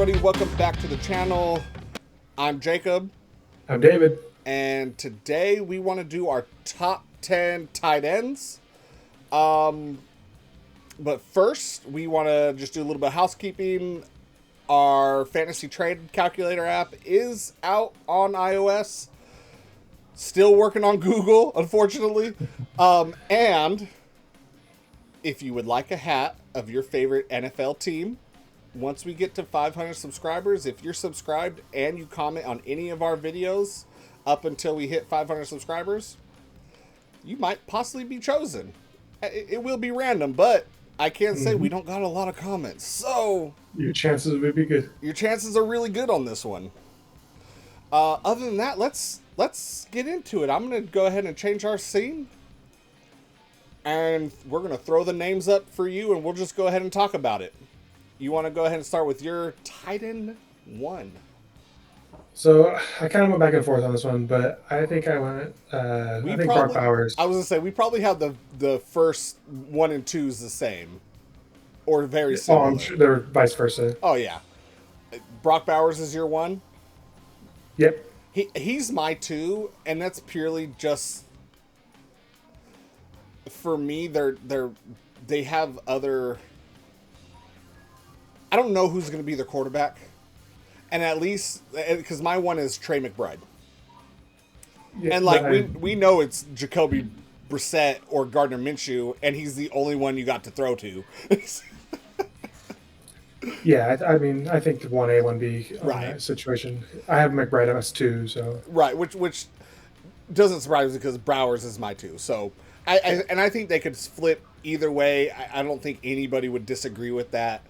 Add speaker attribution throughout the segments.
Speaker 1: everybody, welcome back to the channel. I'm Jacob.
Speaker 2: I'm David.
Speaker 1: And today we want to do our top 10 tight ends. But first, we want to just do a little bit of housekeeping. Our fantasy trade calculator app is out on iOS. Still working on Google, unfortunately. And if you would like a hat of your favorite NFL team, once we get to 500 subscribers, if you're subscribed and you comment on any of our videos up until we hit 500 subscribers, you might possibly be chosen. It will be random, but I can say we don't got a lot of comments. So
Speaker 2: your chances would be good.
Speaker 1: Your chances are really good on this one. Other than that, let's get into it. I'm going to go ahead and change our scene. And we're going to throw the names up for you, and we'll just go ahead and talk about it. You want to go ahead and start with your tight end one?
Speaker 2: So I kind of went back and forth on this one, but I think I went. I think Brock Bowers.
Speaker 1: I was going to say, we probably have the first 1 and 2s the same. Or very similar.
Speaker 2: Oh, I'm sure they're vice versa.
Speaker 1: Oh, yeah. Brock Bowers is your one?
Speaker 2: Yep.
Speaker 1: He's my 2, and that's purely just... For me, they have other... I don't know who's going to be their quarterback. And at least... Because my one is Trey McBride. Yeah, and, we know it's Jacoby Brissett or Gardner Minshew, and he's the only one you got to throw to.
Speaker 2: Yeah, I mean, I think 1A, 1B
Speaker 1: right.
Speaker 2: That situation. I have McBride as 2, so...
Speaker 1: Right, which doesn't surprise me because Bowers is my 2. So, I think they could flip either way. I don't think anybody would disagree with that.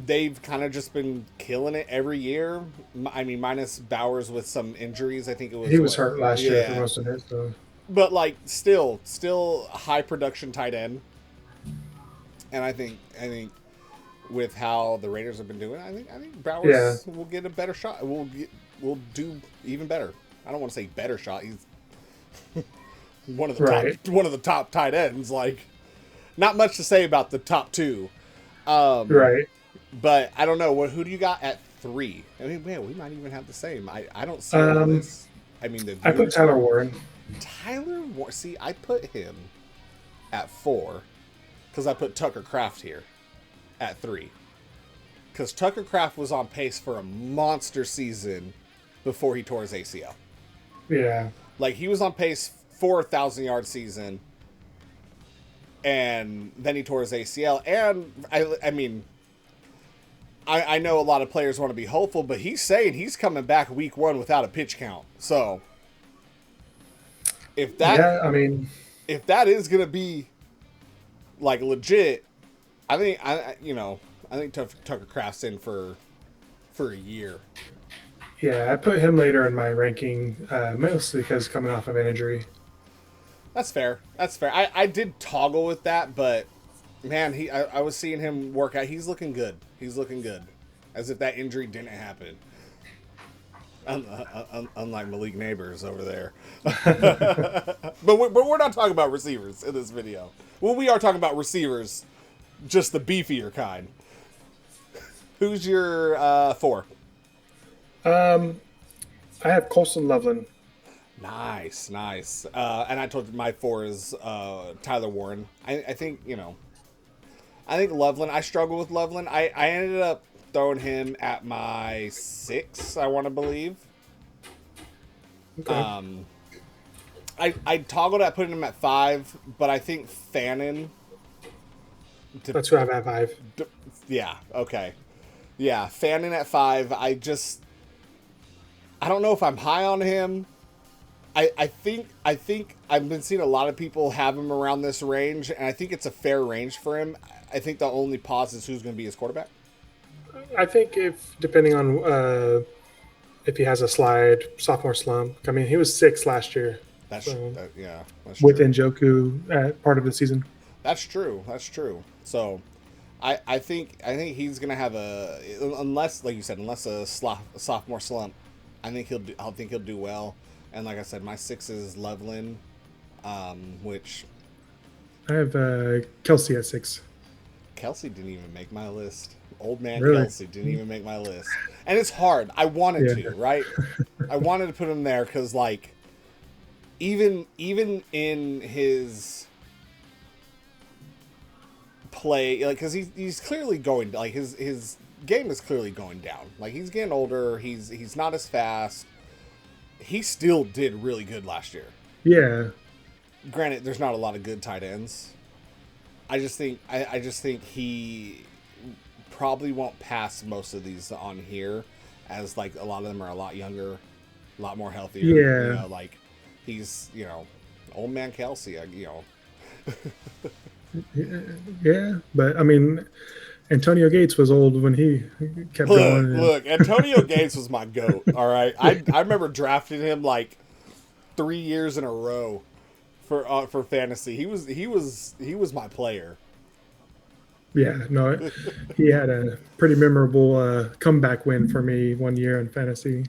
Speaker 1: They've kind of just been killing it every year. I mean, minus Bowers with some injuries. I think it was
Speaker 2: he was hurt last year for most of it. So.
Speaker 1: But like, still high production tight end. And I think with how the Raiders have been doing, I think Bowers will get a better shot. We'll do even better. I don't want to say better shot. He's one of the top tight ends. Like, not much to say about the top 2.
Speaker 2: Right.
Speaker 1: But I don't know. Who do you got at 3? I mean, man, we might even have the same. I don't see all this. I mean,
Speaker 2: I put Tyler Warren.
Speaker 1: Tyler Warren. See, I put him at 4 because I put Tucker Kraft here at 3. Because Tucker Kraft was on pace for a monster season before he tore his ACL.
Speaker 2: Yeah.
Speaker 1: Like, he was on pace for a 1,000-yard season. And then he tore his ACL. And, I mean, I know a lot of players want to be hopeful, but he's saying he's coming back week 1 without a pitch count. So, if that is going to be, like, legit, I think Tucker Kraft's in for a year.
Speaker 2: Yeah, I put him later in my ranking, mostly because coming off of an injury.
Speaker 1: That's fair. I did toggle with that, but man, I was seeing him work out. He's looking good. As if that injury didn't happen. Unlike Malik Neighbors over there. but we're not talking about receivers in this video. Well, we are talking about receivers, just the beefier kind. Who's your 4?
Speaker 2: I have Colson Loveland.
Speaker 1: Nice. And I told you my 4 is Tyler Warren. I think Loveland, I struggle with Loveland. I ended up throwing him at my 6, I want to believe.
Speaker 2: Okay.
Speaker 1: I toggled at putting him at 5, but I think Fannin.
Speaker 2: That's who I have at 5.
Speaker 1: Yeah, okay. Yeah, Fannin at 5. I don't know if I'm high on him. I think I've been seeing a lot of people have him around this range, and I think it's a fair range for him. I think the only pause is who's going to be his quarterback.
Speaker 2: I think depending on if he has a sophomore slump. I mean, he was 6 last year.
Speaker 1: That's
Speaker 2: with Njoku at part of the season.
Speaker 1: That's true. So, I think he's going to have unless, like you said, unless a sophomore slump, I think he'll do well. And like I said, my 6 is Loveland, which
Speaker 2: I have Kelsey at 6.
Speaker 1: Kelsey didn't even make my list. Old man
Speaker 2: Really?
Speaker 1: Kelsey didn't even make my list, and it's hard. I wanted
Speaker 2: Yeah.
Speaker 1: to, right? I wanted to put him there because, like, even in his play, like, because he's clearly going, like, his game is clearly going down. Like, he's getting older. He's not as fast. He still did really good last year.
Speaker 2: Yeah.
Speaker 1: Granted, there's not a lot of good tight ends. I just think he probably won't pass most of these on here, as like a lot of them are a lot younger, a lot more healthier.
Speaker 2: Yeah.
Speaker 1: Like he's old man Kelsey.
Speaker 2: Yeah. But I mean, Antonio Gates was old when he kept going.
Speaker 1: Look, Antonio Gates was my goat. All right, I remember drafting him like 3 years in a row for fantasy. He was my player.
Speaker 2: Yeah, no, he had a pretty memorable comeback win for me one year in fantasy. I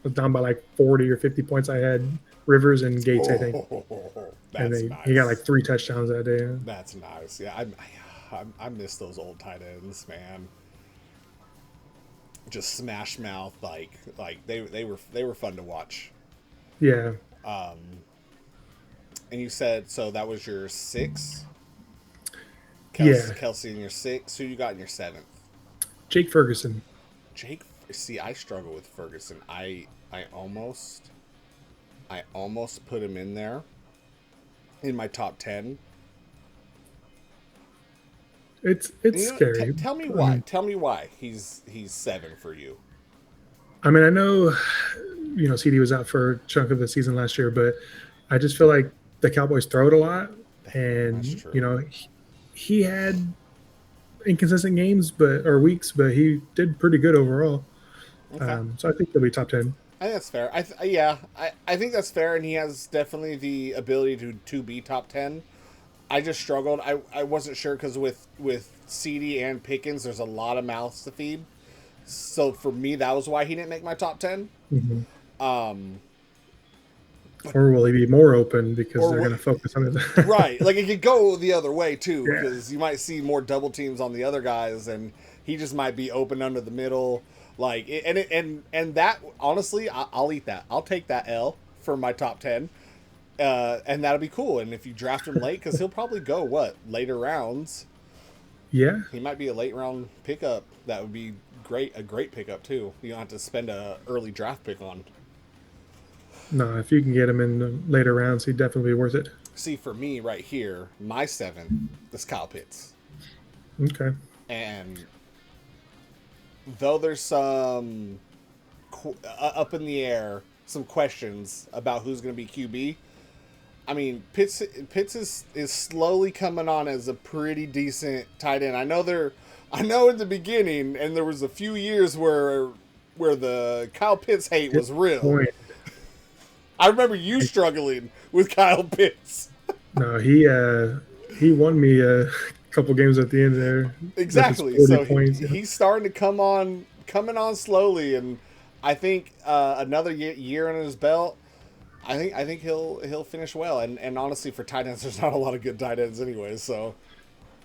Speaker 2: was down by like 40 or 50 points. I had Rivers and Gates, I think, and
Speaker 1: That's
Speaker 2: he got like
Speaker 1: nice.
Speaker 2: 3 touchdowns that day.
Speaker 1: That's nice. Yeah, I miss those old tight ends, man. Just smash mouth, like they were fun to watch.
Speaker 2: Yeah,
Speaker 1: And you said so that was your six.
Speaker 2: yeah.
Speaker 1: Kelsey in your six. Who you got in your seventh?
Speaker 2: Jake Ferguson.
Speaker 1: Jake. See, I struggle with Ferguson. I almost put him in there in my top 10.
Speaker 2: It's
Speaker 1: You know,
Speaker 2: scary.
Speaker 1: tell me
Speaker 2: I
Speaker 1: why.
Speaker 2: mean,
Speaker 1: Tell me why he's 7 for you.
Speaker 2: I mean, I know, CD was out for a chunk of the season last year, but I just feel like the Cowboys throw it a lot,
Speaker 1: That's
Speaker 2: and
Speaker 1: true.
Speaker 2: he had inconsistent games, or weeks, but he did pretty good overall.
Speaker 1: Okay.
Speaker 2: So I think he'll be top 10.
Speaker 1: I think that's fair. I think that's fair, and he has definitely the ability to be top 10. I just struggled. I wasn't sure because with CD and Pickens, there's a lot of mouths to feed. So for me, that was why he didn't make my top 10.
Speaker 2: Hmm.
Speaker 1: Um,
Speaker 2: Or will he be more open because
Speaker 1: or
Speaker 2: they're going to focus on it?
Speaker 1: right, like it could go the other way too,
Speaker 2: Yeah,
Speaker 1: because you might see more double teams on the other guys, and he just might be open under the middle. Like, and that honestly, I'll eat that. I'll take that L for my top 10. And that'll be cool. And if you draft him late, because he'll probably go later rounds.
Speaker 2: yeah.
Speaker 1: He might be a late round pickup. That would be great. A great pickup too. You don't have to spend a early draft pick on.
Speaker 2: No, if you can get him in the later rounds, he'd definitely be worth it.
Speaker 1: See, for me right here, my 7 is Kyle Pitts,
Speaker 2: Okay.
Speaker 1: and though there's some up in the air, some questions about who's going to be QB. I mean, Pitts is slowly coming on as a pretty decent tight end. I know in the beginning, and there was a few years where the Kyle Pitts hate was real.
Speaker 2: Point.
Speaker 1: I remember you struggling with Kyle Pitts.
Speaker 2: No, he won me a couple games at the end there with his
Speaker 1: Exactly.
Speaker 2: 40
Speaker 1: So
Speaker 2: points.
Speaker 1: he's starting to coming on slowly, and I think another year in his belt. I think he'll finish well, and honestly, for tight ends, there's not a lot of good tight ends anyway. So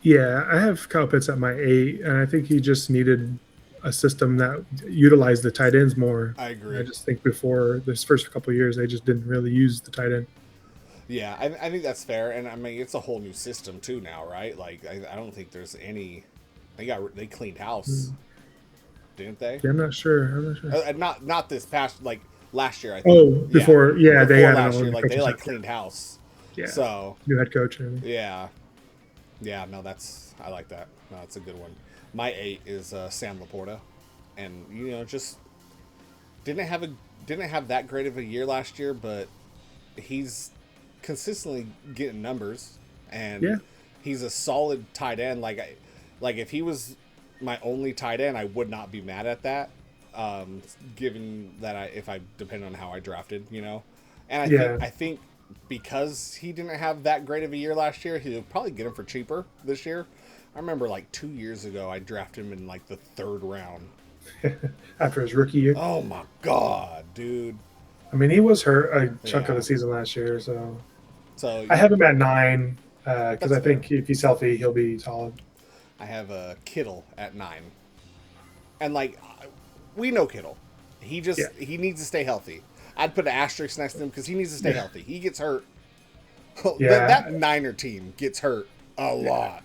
Speaker 2: Yeah, I have Kyle Pitts at my 8, and I think he just needed a system that utilized the tight ends more.
Speaker 1: I
Speaker 2: I
Speaker 1: agree.
Speaker 2: just think before this first couple of years, they just didn't really use the tight end.
Speaker 1: Yeah, I think that's fair, and I mean it's a whole new system too now, right? Like I don't think there's any. They cleaned house, didn't they?
Speaker 2: Yeah, I'm not sure. I'm not sure.
Speaker 1: Not this past like last year. I think.
Speaker 2: Oh, before, yeah, they
Speaker 1: Before
Speaker 2: had
Speaker 1: last
Speaker 2: an
Speaker 1: year,
Speaker 2: own
Speaker 1: like they
Speaker 2: coaching
Speaker 1: like
Speaker 2: staff.
Speaker 1: cleaned house.
Speaker 2: Yeah,
Speaker 1: So
Speaker 2: new head coach. And
Speaker 1: yeah, yeah. No, I like that. No, that's a good one. My 8 is Sam Laporta, and just didn't have that great of a year last year, but he's consistently getting numbers,
Speaker 2: yeah,
Speaker 1: and he's a solid tight end. Like if he was my only tight end, I would not be mad at that. Given that if I depend on how I drafted. And
Speaker 2: yeah,
Speaker 1: I think because he didn't have that great of a year last year, he'll probably get him for cheaper this year. I remember like 2 years ago, I drafted him in like the 3rd round.
Speaker 2: after his rookie year.
Speaker 1: Oh my god, dude!
Speaker 2: I mean, he was hurt a chunk of
Speaker 1: Yeah.
Speaker 2: the season last year, so
Speaker 1: So
Speaker 2: I have him at 9 because
Speaker 1: that's
Speaker 2: I
Speaker 1: fair.
Speaker 2: think if he's healthy, he'll be solid.
Speaker 1: I have a Kittle at 9. And like, we know Kittle. He needs to stay healthy. I'd put an asterisk next to him because he needs to stay healthy. He gets hurt.
Speaker 2: Yeah.
Speaker 1: That Niner team gets hurt a lot.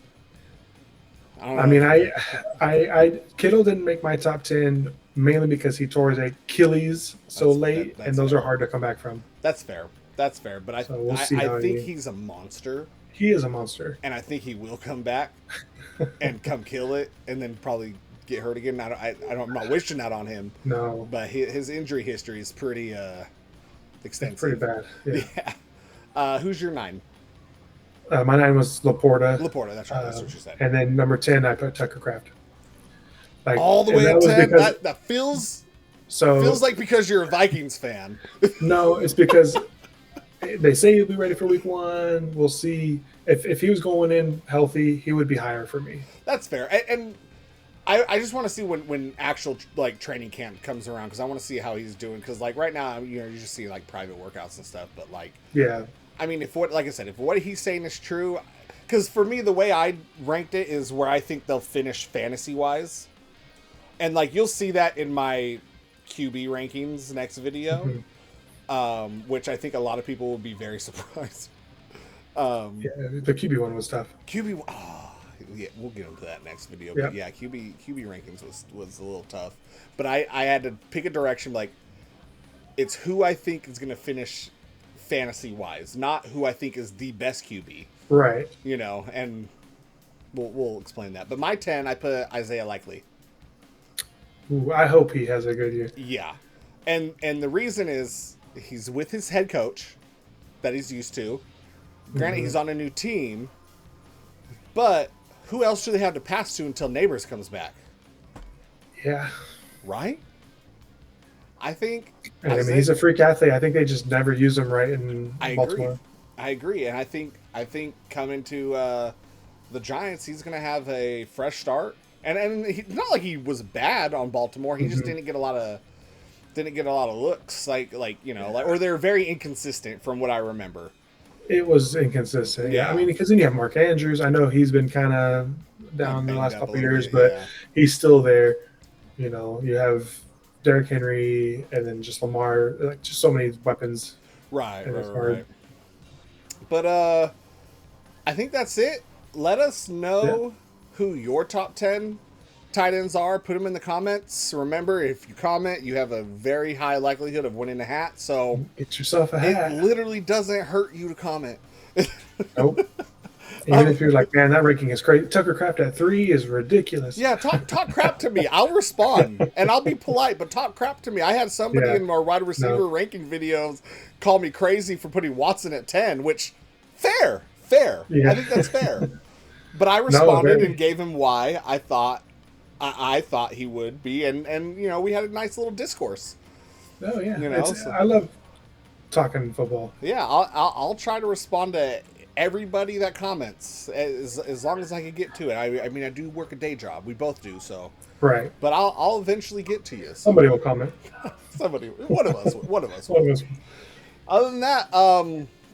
Speaker 2: I mean, I Kittle didn't make my top 10 mainly because he tore his Achilles so late, and those are hard to come back from.
Speaker 1: That's fair. That's fair. But I think he's a monster.
Speaker 2: He is a monster.
Speaker 1: And I think he will come back and come kill it and then probably get hurt again. I'm not wishing that on him.
Speaker 2: No.
Speaker 1: But his injury history is pretty extensive.
Speaker 2: It's pretty bad.
Speaker 1: Yeah. Who's your 9?
Speaker 2: My 9 was Laporta.
Speaker 1: Laporta, that's right. That's what you said.
Speaker 2: And then number 10, I put Tucker Kraft. Like,
Speaker 1: all the way at 10? That feels like because you're a Vikings fan.
Speaker 2: No, it's because they say he'll be ready for week 1. We'll see. If he was going in healthy, he would be higher for me.
Speaker 1: That's fair. And I just want to see when actual like training camp comes around because I want to see how he's doing. Because like right now, you just see like private workouts and stuff. But like,
Speaker 2: yeah.
Speaker 1: I mean, if what he's saying is true, because for me, the way I ranked it is where I think they'll finish fantasy-wise. And, like, you'll see that in my QB rankings next video, which I think a lot of people will be very surprised.
Speaker 2: The QB one was tough.
Speaker 1: Yeah, we'll get into that next video. But, yeah, QB rankings was a little tough. But I had to pick a direction, like, it's who I think is going to finish fantasy-wise, not who I think is the best QB.
Speaker 2: Right.
Speaker 1: You know, and we'll explain that. But my 10, I put Isaiah Likely.
Speaker 2: Ooh, I hope he has a good year.
Speaker 1: Yeah. And the reason is he's with his head coach that he's used to. Granted, he's on a new team. But who else do they have to pass to until Neighbors comes back?
Speaker 2: Yeah.
Speaker 1: Right? I think...
Speaker 2: I mean, he's a freak athlete. I think they just never use him right in Baltimore.
Speaker 1: I agree. And I think coming to the Giants, he's going to have a fresh start. And not like he was bad on Baltimore. He just didn't get a lot of looks. Like or they're very inconsistent from what I remember.
Speaker 2: It was inconsistent. Yeah. I mean, because then you have Mark Andrews. I know he's been kind of down the last couple of years, but he's still there. You know, you have Derrick Henry and then just Lamar, like just so many weapons.
Speaker 1: Right. But I think that's it. Let us know who your top 10 tight ends are. Put them in the comments. Remember, if you comment, you have a very high likelihood of winning a hat. So
Speaker 2: get yourself a hat.
Speaker 1: It literally doesn't hurt you to comment.
Speaker 2: Nope. Even if you're like, man, that ranking is crazy. Tucker Kraft at 3 is ridiculous.
Speaker 1: Yeah, talk crap to me. I'll respond, and I'll be polite, but talk crap to me. I had somebody in our wide receiver ranking videos call me crazy for putting Watson at 10, which, fair. Yeah. I think that's fair. But I responded and gave him why I thought he would be, and you know, we had a nice little discourse.
Speaker 2: Oh, yeah. You know, I love talking football.
Speaker 1: Yeah, I'll try to respond to everybody that comments as long as I can get to it. I mean, I do work a day job. We both do, so.
Speaker 2: Right.
Speaker 1: But I'll eventually get to you. So.
Speaker 2: Somebody will comment.
Speaker 1: One of us. Other than that,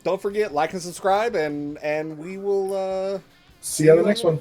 Speaker 1: don't forget, like and subscribe, and we will
Speaker 2: see you on the next one.